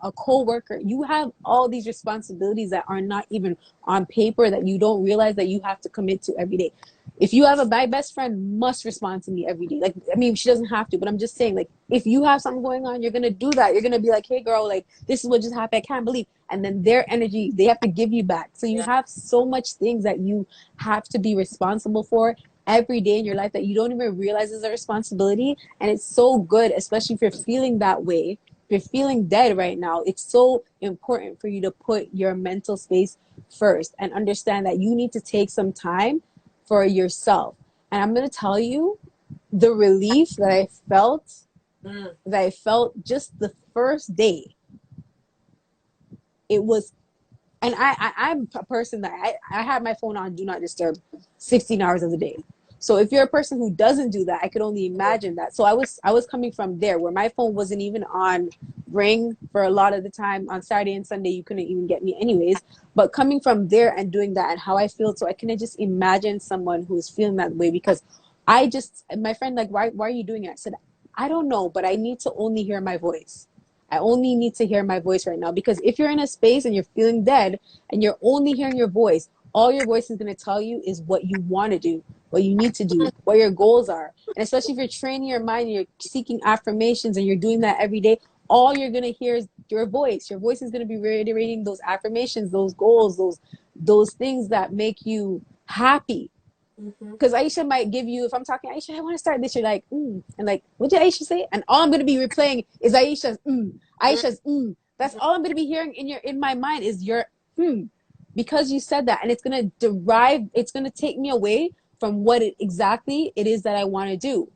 a co-worker. You have all these responsibilities that are not even on paper, that you don't realize that you have to commit to every day. If you have my best friend must respond to me every day. Like, I mean, she doesn't have to, but I'm just saying, like, if you have something going on, you're going to do that. You're going to be like, hey girl, like, this is what just happened. I can't believe. And then their energy, they have to give you back. So you have so much things that you have to be responsible for every day in your life that you don't even realize is a responsibility. And it's so good, especially if you're feeling that way. If you're feeling dead right now, it's so important for you to put your mental space first and understand that you need to take some time for yourself. And I'm going to tell you the relief Mm. that I felt just the first day. It was, and I'm a person that I have my phone on do not disturb 16 hours of the day. So if you're a person who doesn't do that, I could only imagine that. So I was coming from there where my phone wasn't even on ring for a lot of the time. On Saturday and Sunday you couldn't even get me anyways. But coming from there and doing that and how I feel, so I can just imagine someone who's feeling that way. Because I just, my friend, like, why are you doing it? I said, I don't know, but I need to only hear my voice. I only need to hear my voice right now. Because if you're in a space and you're feeling dead and you're only hearing your voice, all your voice is going to tell you is what you want to do, what you need to do, what your goals are. And especially if you're training your mind and you're seeking affirmations and you're doing that every day, all you're going to hear is your voice. Your voice is going to be reiterating those affirmations, those goals, those things that make you happy. Mm-hmm. Because Aisha might give you, if I'm talking, Aisha, I want to start this, you're like, and like, what did Aisha say? And all I'm going to be replaying is Aisha's That's all I'm going to be hearing in my mind is your because you said that. And it's going to it's going to take me away from what exactly it is that I want to do.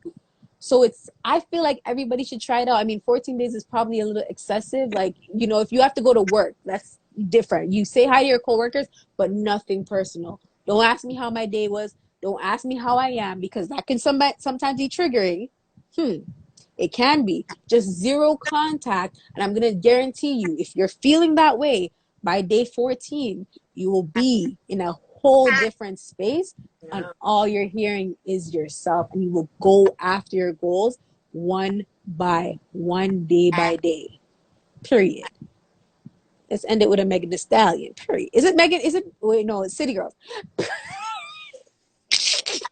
So I feel like everybody should try it out. I mean, 14 days is probably a little excessive. Like, if you have to go to work, that's different. You say hi to your coworkers, but nothing personal. Don't ask me how my day was. Don't ask me how I am, because that can sometimes be triggering. It can be just zero contact. And I'm going to guarantee you, if you're feeling that way by day 14, you will be in a whole different space. And Yeah. all you're hearing is yourself, and you will go after your goals one by one, day by day. Period. Let's end it with a Megan Thee Stallion. Period. Is it Megan? Is it? Wait, no, it's City Girls.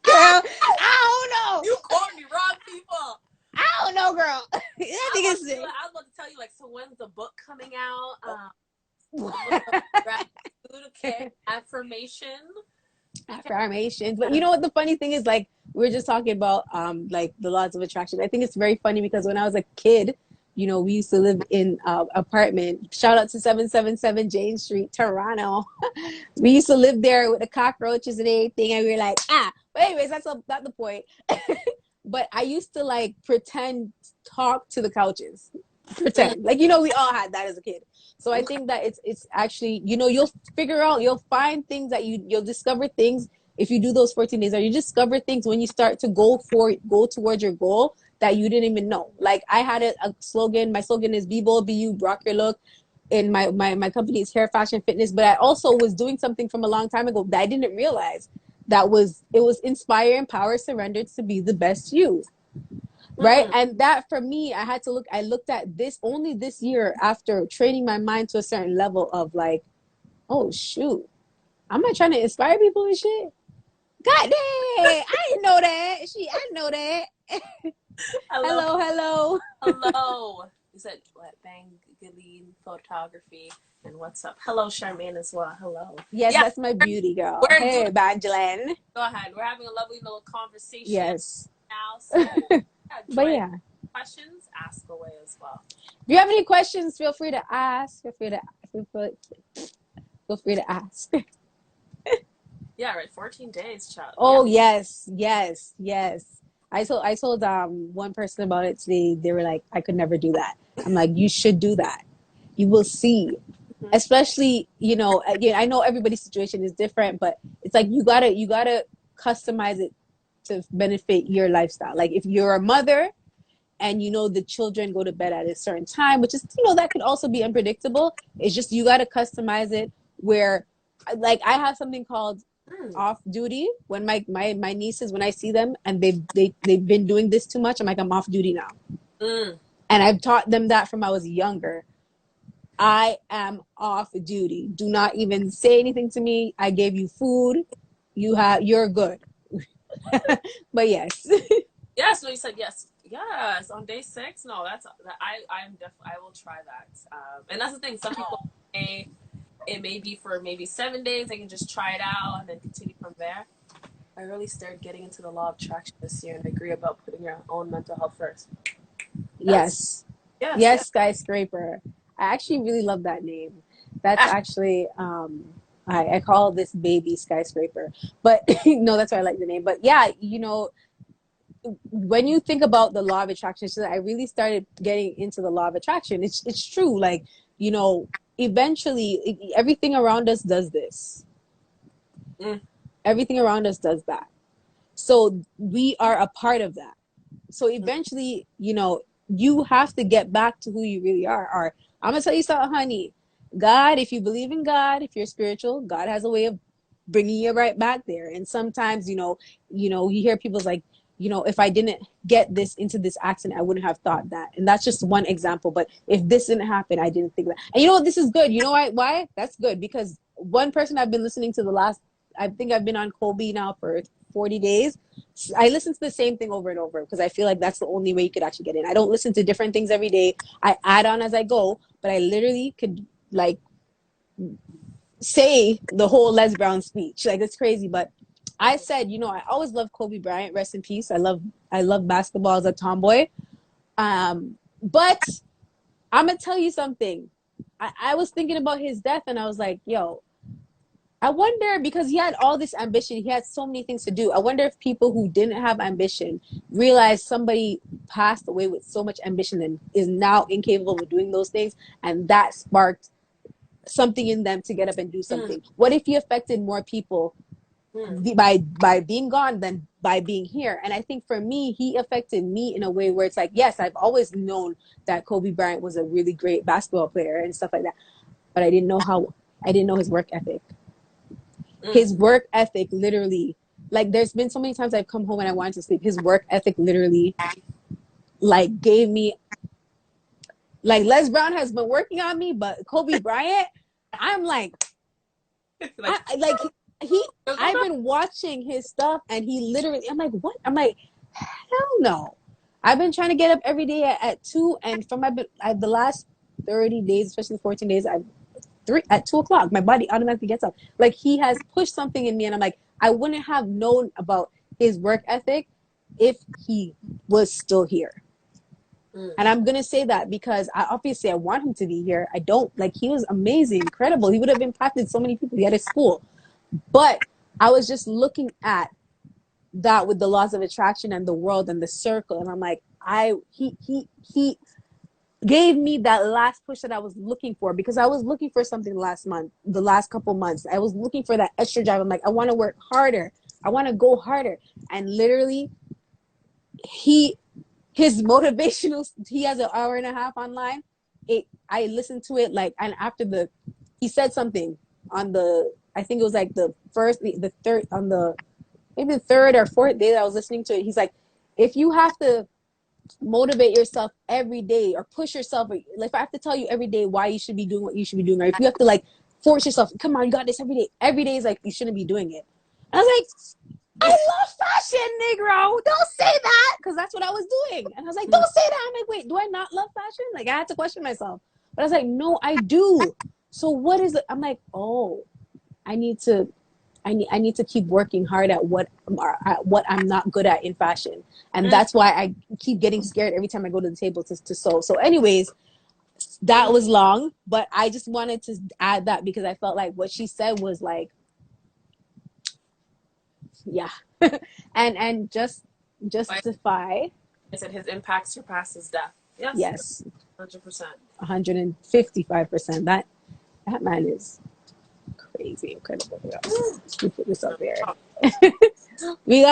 Girl, I don't know. You called me wrong, people. I don't know, girl. I think I was about to tell you, like, so when's the book coming out? Gratitude, okay, affirmation. affirmations. But you know what the funny thing is, like, we were just talking about like the laws of attraction. I think it's very funny because when I was a kid, we used to live in apartment. Shout out to 777 Jane Street, Toronto. We used to live there with the cockroaches and everything, and we were like, But anyways, that's not the point. But I used to like pretend talk to the couches. Pretend. Like, we all had that as a kid. So I think that it's actually, you'll find things that you'll discover things if you do those 14 days, or you discover things when you start to go towards your goal that you didn't even know. Like, I had a slogan. My slogan is Be Bold, Be You, Rock Your Look. And my company is Hair Fashion Fitness. But I also was doing something from a long time ago that I didn't realize. It was inspire, empower, surrender to be the best you. Right. And that, for me, I looked at this only this year after training my mind to a certain level of like, oh shoot, I'm not trying to inspire people and shit. God damn, I didn't know that. I know that. Hello. Hello. You said what? Bangaline Photography. And what's up? Hello, Charmaine, as well. Hello. Yes, that's my beauty girl. Hey, Banjalan. Go ahead. We're having a lovely little conversation. Yes. Now, so but yeah. Questions, ask away as well. If you have any questions, feel free to ask. Feel free to ask. Yeah, right. 14 days, child. Oh yeah. Yes. I told one person about it today. They were like, I could never do that. I'm like, you should do that. You will see. Mm-hmm. Especially, again, I know everybody's situation is different, but it's like you gotta customize it to benefit your lifestyle. Like, if you're a mother and the children go to bed at a certain time, which is, that could also be unpredictable. It's just, you got to customize it where, like, I have something called off duty. When my nieces, when I see them and they've been doing this too much, I'm like, I'm off duty now. And I've taught them that from I was younger. I am off duty. Do not even say anything to me. I gave you food. You're good. But yes. Yes, no, you said yes. Yes, on day 6. No, I will try that. And that's the thing. Some people it may be for maybe 7 days. They can just try it out and then continue from there. I really started getting into the law of attraction this year, and I agree about putting your own mental health first. Yes, Skyscraper. I actually really love that name. That's actually I call this baby skyscraper, but no, that's why I like the name. But yeah, when you think about the law of attraction, so I really started getting into the law of attraction. It's true. Like, you know, eventually everything around us does this. Mm. Everything around us does that. So we are a part of that. So eventually, you have to get back to who you really are. Or I'm gonna tell you something, honey. God, if you believe in God, if you're spiritual, God has a way of bringing you right back there. And sometimes, you hear people's like, if I didn't get this into this accident, I wouldn't have thought that. And that's just one example. But if this didn't happen, I didn't think that. And you know what? This is good. You know why? Why? That's good because one person I've been listening to I think I've been on Colby now for 40 days. I listen to the same thing over and over because I feel like that's the only way you could actually get in. I don't listen to different things every day. I add on as I go, but I literally could like say the whole Les Brown speech. Like it's crazy, but I said, I always loved Kobe Bryant. Rest in peace. I love basketball as a tomboy. But I'm gonna tell you something. I was thinking about his death, and I was like, yo, I wonder because he had all this ambition, he had so many things to do. I wonder if people who didn't have ambition realize somebody passed away with so much ambition and is now incapable of doing those things, and that sparked something in them to get up and do something. What if he affected more people by being gone than by being here? And I think for me, he affected me in a way where it's like, yes, I've always known that Kobe Bryant was a really great basketball player and stuff like that, but I didn't know his work ethic. His work ethic literally, like there's been so many times I've come home and I wanted to sleep. His work ethic literally like gave me, like Les Brown has been working on me, but Kobe Bryant, I'm like, I've been watching his stuff and he literally, I'm like, what? I'm like, hell no. I've been trying to get up every day at 2, and from the last 30 days, especially 14 days, at 2 o'clock, my body automatically gets up. Like he has pushed something in me, and I'm like, I wouldn't have known about his work ethic if he was still here. And I'm gonna say that because obviously I want him to be here. I don't like he was amazing, incredible. He would have impacted so many people. He had a school, but I was just looking at that with the laws of attraction and the world and the circle, and I'm like, he gave me that last push that I was looking for because I was looking for something the last couple months. I was looking for that extra drive. I'm like, I want to work harder. I want to go harder. And literally, his motivational, he has an hour and a half online. I listened to it and after he said something on I think it was like the third, maybe the third or fourth day that I was listening to it. He's like, if you have to motivate yourself every day or push yourself, like if I have to tell you every day why you should be doing what you should be doing, or if you have to like force yourself, come on, you got this every day is like you shouldn't be doing it. And I was like, I love fashion, Negro, don't say that, because that's what I was doing. And I was like, don't say that. I'm like, wait, do I not love fashion? Like I had to question myself, but I was like, no, I do. So what is it? I'm like, oh, I need to keep working hard at what I'm not good at in fashion. And that's why I keep getting scared every time I go to the table to sew. So anyways, that was long, but I just wanted to add that because I felt like what she said was like, yeah. and just justify. I said his impact surpasses death. Yes. 100%. 155%. That man is crazy, incredible. Let's put this up there. we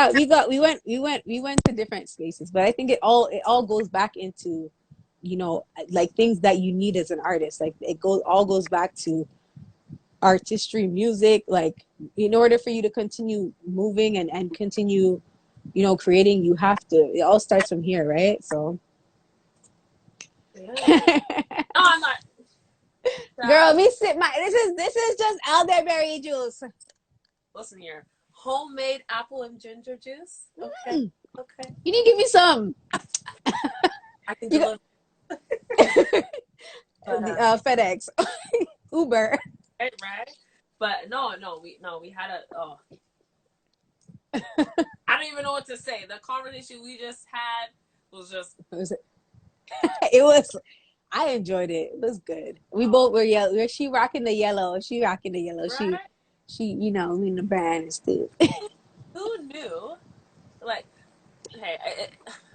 went to different spaces, but I think it all goes back into, like things that you need as an artist. Like all goes back to artistry, music. Like in order for you to continue moving and continue, creating, you have to. It all starts from here, right? So. Yeah. No, I'm not. Girl, this is just elderberry juice. Listen here, homemade apple and ginger juice. Okay, okay. You need to give me some. I can deliver. FedEx, Uber. Right. But no, we had I don't even know what to say. The conversation we just had was just. It was. I enjoyed it. It was good. We both were yellow. She rocking the yellow. She rocking the yellow. Right? She, you know, in the brand and stuff. Who knew? Like, hey,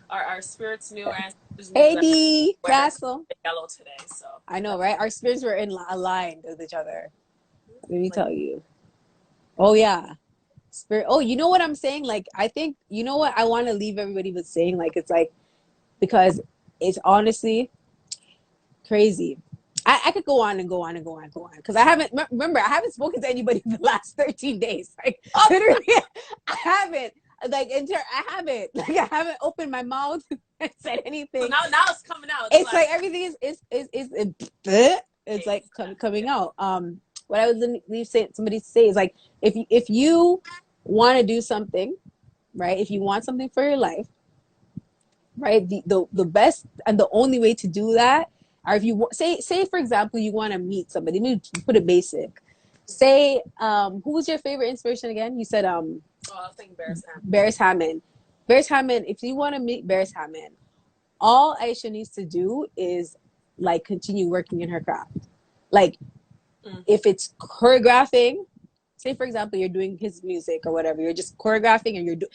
our spirits knew, our ancestors knew Hey that D, wearing Castle. yellow today. So I know, that's right? Our spirits were aligned with each other. Let me like, tell you. Oh yeah. Spirit. Oh, you know what I'm saying? Like, I think, you know what I want to leave everybody with saying? Like, it's like, because it's honestly crazy. I could go on and go on and go on and go on because I haven't, remember, I haven't spoken to anybody in the last 13 days. Like, oh, literally, I haven't. Like, I haven't. Like, I haven't opened my mouth and said so anything. now it's coming out. It's It's like everything it's like coming yeah. out. What I was leave say somebody say is like if you want to do something, right? If you want something for your life, right? The best and the only way to do that, or if you say for example you want to meet somebody, let me put it basic. Say who was your favorite inspiration again? You said Oh, I was thinking Bears Ham. Beres Hammond. Beres Hammond, if you want to meet Beres Hammond, all Aisha needs to do is like continue working in her craft. Like if it's choreographing, say for example you're doing his music or whatever, you're just choreographing and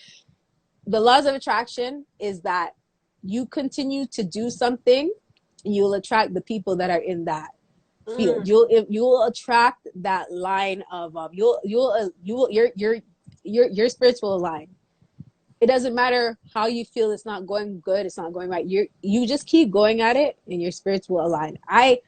the laws of attraction is that you continue to do something, you'll attract the people that are in that field. You'll attract that line of your spirits will align. It doesn't matter how you feel it's not going good, it's not going right. You just keep going at it and your spirits will align. I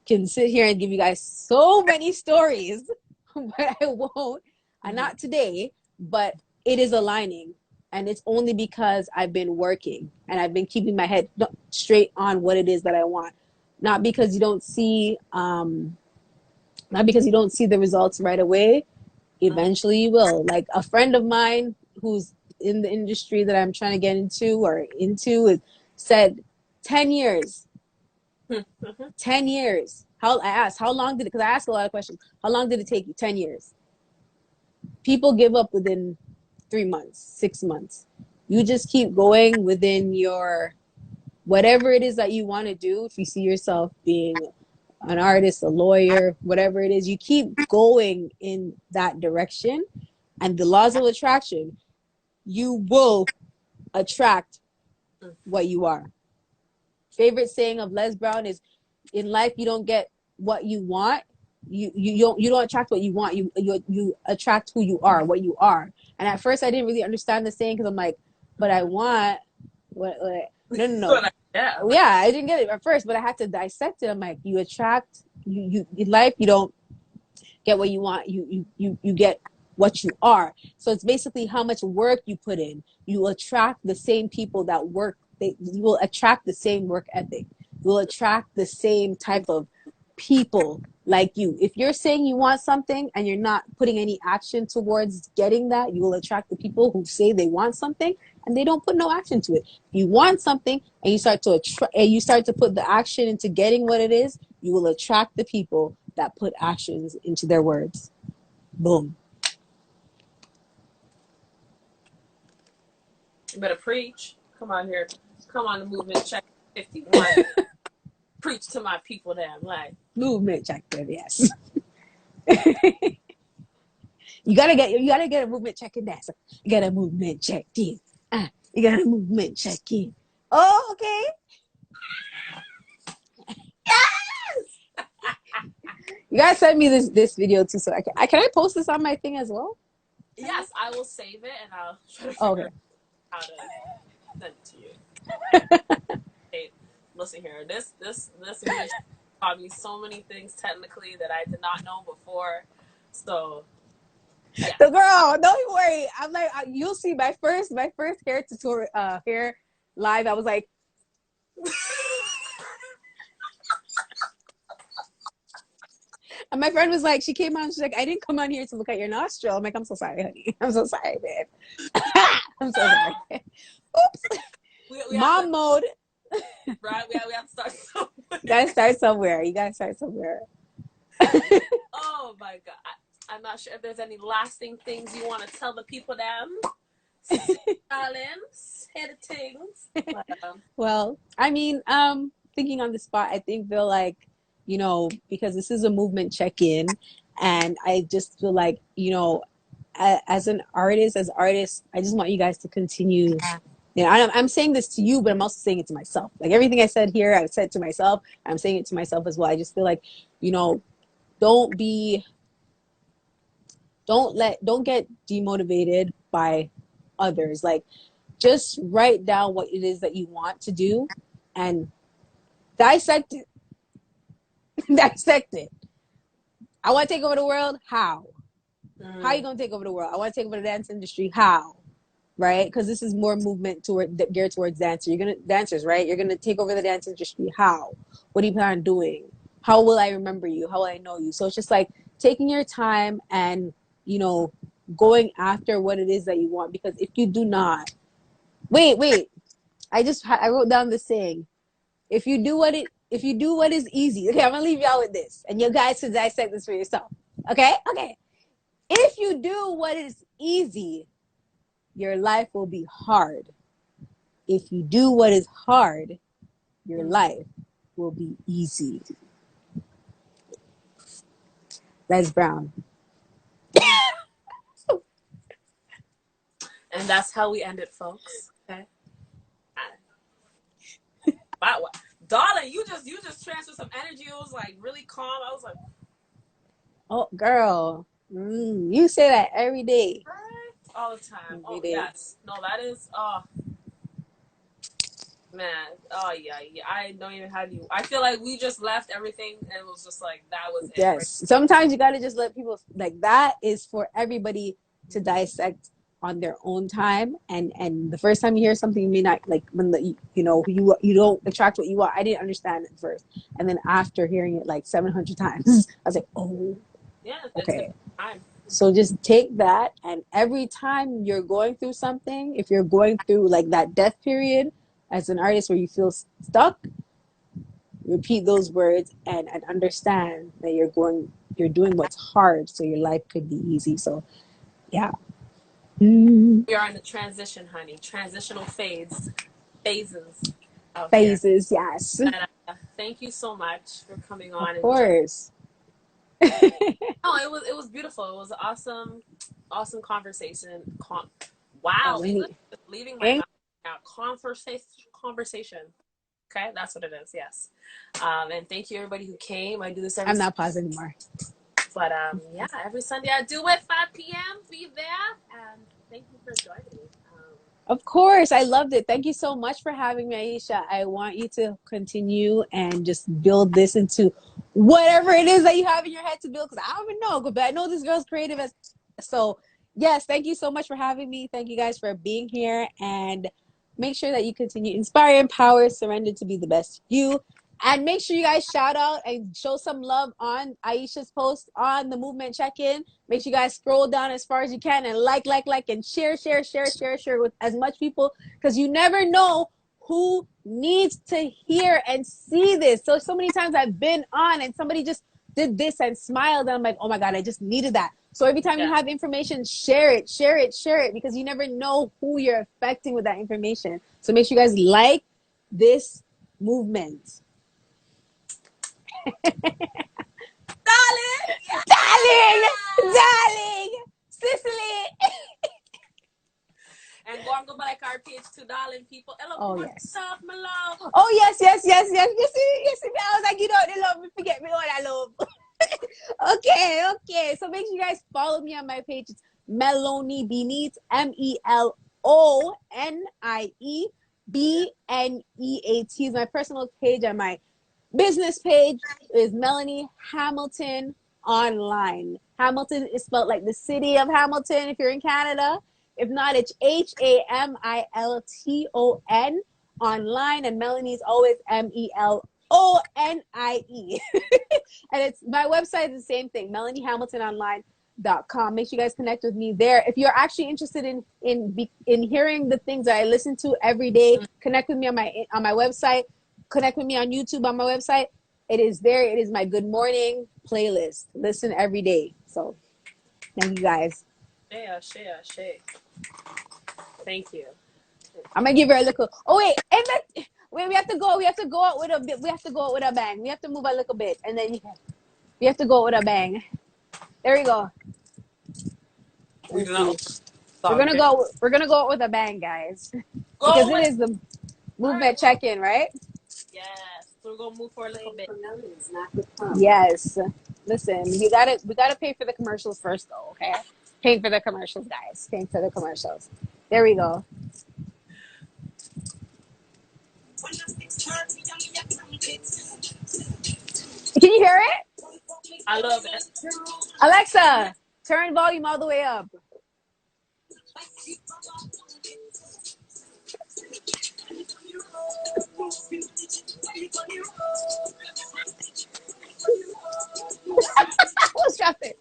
can sit here and give you guys so many stories, but I won't. Not today, but it is aligning. And it's only because I've been working and I've been keeping my head straight on what it is that I want. Not because you don't see not because you don't see the results right away. Eventually you will. Like a friend of mine who's in the industry that I'm trying to get into said 10 years. 10 years. I asked, how long did it, because I asked a lot of questions. How long did it take you? 10 years. People give up within 3 months, 6 months. You just keep going within your, whatever it is that you want to do. If you see yourself being an artist, a lawyer, whatever it is, you keep going in that direction. And the laws of attraction, you will attract what you are. Favorite saying of Les Brown is, in life you don't get what you want, you don't attract what you want, you attract who you are, what you are. And at first I didn't really understand the saying because I'm like, but I want what no. Yeah, I didn't get it at first, but I had to dissect it. I'm like, you attract, you in life you don't get what you want, you get what you are. So it's basically how much work you put in. You attract the same people that work. You will attract the same work ethic. You will attract the same type of people like you. If you're saying you want something and you're not putting any action towards getting that, you will attract the people who say they want something and they don't put no action to it. If you want something and you start to put the action into getting what it is, you will attract the people that put actions into their words. Boom. You better preach. Come on here. Come on the movement check 51. Preach to my people there. Like movement check there, yes. you gotta get a movement check in there. So you got a movement check in. You got a movement check in. Oh, okay. yes. You guys send me this video too, so can I post this on my thing as well? Yes, I will save it and I'll try to figure out how to send it to you. Hey, listen here. This image taught me so many things technically that I did not know before. So yeah. The girl, don't worry. I'm like, you'll see my first hair tutorial, hair live. I was like, and my friend was like, she came on, she's like, I didn't come on here to look at your nostril. I'm like, I'm so sorry, honey. I'm so sorry, babe. I'm so sorry. Oops. Mom mode. Right? We have to start somewhere. You gotta start somewhere. You gotta start somewhere. Oh my God. I'm not sure if there's any lasting things you want to tell the people them. Say the things. Well, I mean, thinking on the spot, I think they'll like, because this is a movement check-in And I just feel like, you know, as artists, I just want you guys to continue. You know, I'm saying this to you, but I'm also saying it to myself. Like everything I said here, I said to myself. I'm saying it to myself as well. I just feel like, you know, don't be, don't get demotivated by others. Like, just write down what it is that you want to do, and dissect it. Dissect it. I want to take over the world. How? How are you gonna take over the world? I want to take over the dance industry. How? Right? Because this is more movement geared towards dancers, right? You're gonna take over the dance industry. How? What do you plan on doing? How will I remember you? How will I know you? So it's just like taking your time and, you know, going after what it is that you want. Because if you do not, wait, I wrote down the saying. If you do what is easy, okay, I'm gonna leave y'all with this, and you guys should dissect this for yourself. Okay. If you do what is easy, your life will be hard. If you do what is hard, your life will be easy. Les Brown. And that's how we end it, folks. Okay. Wow. Darling, you just transferred some energy. It was like really calm. I was like, oh, girl, you say that every day. All the time. Every day. Yes. No, that is. Oh, man. Oh yeah. I don't even have you. I feel like we just left everything, and it was just like that was it. Yes. Right? Sometimes you gotta just let people, like, that is for everybody to dissect on their own time. And the first time you hear something, you may not like when you don't attract what you want. I didn't understand it first, and then after hearing it like 700 times, I was like, oh, yeah. okay. Time. So just take that, and every time you're going through something, if you're going through like that death period as an artist where you feel stuck, repeat those words and understand that you're doing what's hard so your life could be easy. So yeah. We are in the transition, honey. Transitional phases. Phases, yes. And thank you so much for coming on. Of course. No, it was beautiful. It was awesome conversation. Wow, English is leaving my mouth now. Conversation. Okay, that's what it is. Yes. And thank you everybody who came. I do this every. I'm not pausing anymore. But yeah, every Sunday I do it 5 p.m. Be there, and thank you for joining me. Of course, I loved it. Thank you so much for having me, Aisha. I want you to continue and just build this into whatever it is that you have in your head to build. Because I don't even know, but I know this girl's creative. So yes, thank you so much for having me. Thank you guys for being here, and make sure that you continue inspire, empower, surrender to be the best you. And make sure you guys shout out and show some love on Aisha's post on the Movement Check-In. Make sure you guys scroll down as far as you can and like, and share with as much people, because you never know who needs to hear and see this. So many times I've been on and somebody just did this and smiled, and I'm like, oh my God, I just needed that. So every time you have information, share it, because you never know who you're affecting with that information. So make sure you guys like this movement. Darling, Cicely. And go and go back our page too, darling people. Hello, stuff, my love. Oh yes. You see, I was like, you know, they love me, forget me all I love. Okay. So make sure you guys follow me on my page. It's Meloni Beneat, MELONIE BNEAT is my personal page, and my business page is Melanie Hamilton Online. Hamilton is spelled like the city of Hamilton if you're in Canada. If not, it's HAMILTON online, and Melanie is always MELONIE. And it's my website is the same thing, MelanieHamiltonOnline.com. Make sure you guys connect with me there. If you're actually interested in hearing the things that I listen to every day, connect with me on my website. Connect with me on YouTube on my website. It is there. It is my good morning playlist. Listen every day. So thank you guys. Share. Thank you. I'm gonna give her a little. Oh wait, we have to go. We have to go out with a bit. We have to go out with a bang. We have to move a little bit, and then we have to go out with a bang. There we go. We Let's do not see. open the song. Okay? We're gonna go out with a bang, guys, because Go it with. is the All movement right. check-in, right? Yes. So we're gonna move for a little bit. Yes. Listen, we gotta pay for the commercials first, though. Okay, paying for the commercials, guys. Paying for the commercials. There we go. Can you hear it? I love it. Alexa, turn volume all the way up. What's dropping?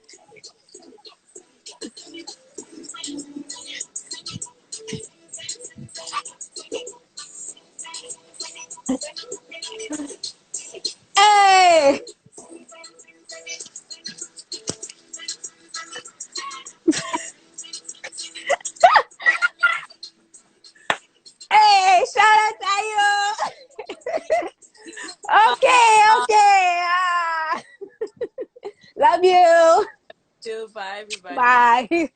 Hey! Hey! Shout out to you! Okay, okay. Love you. Bye, everybody. Bye.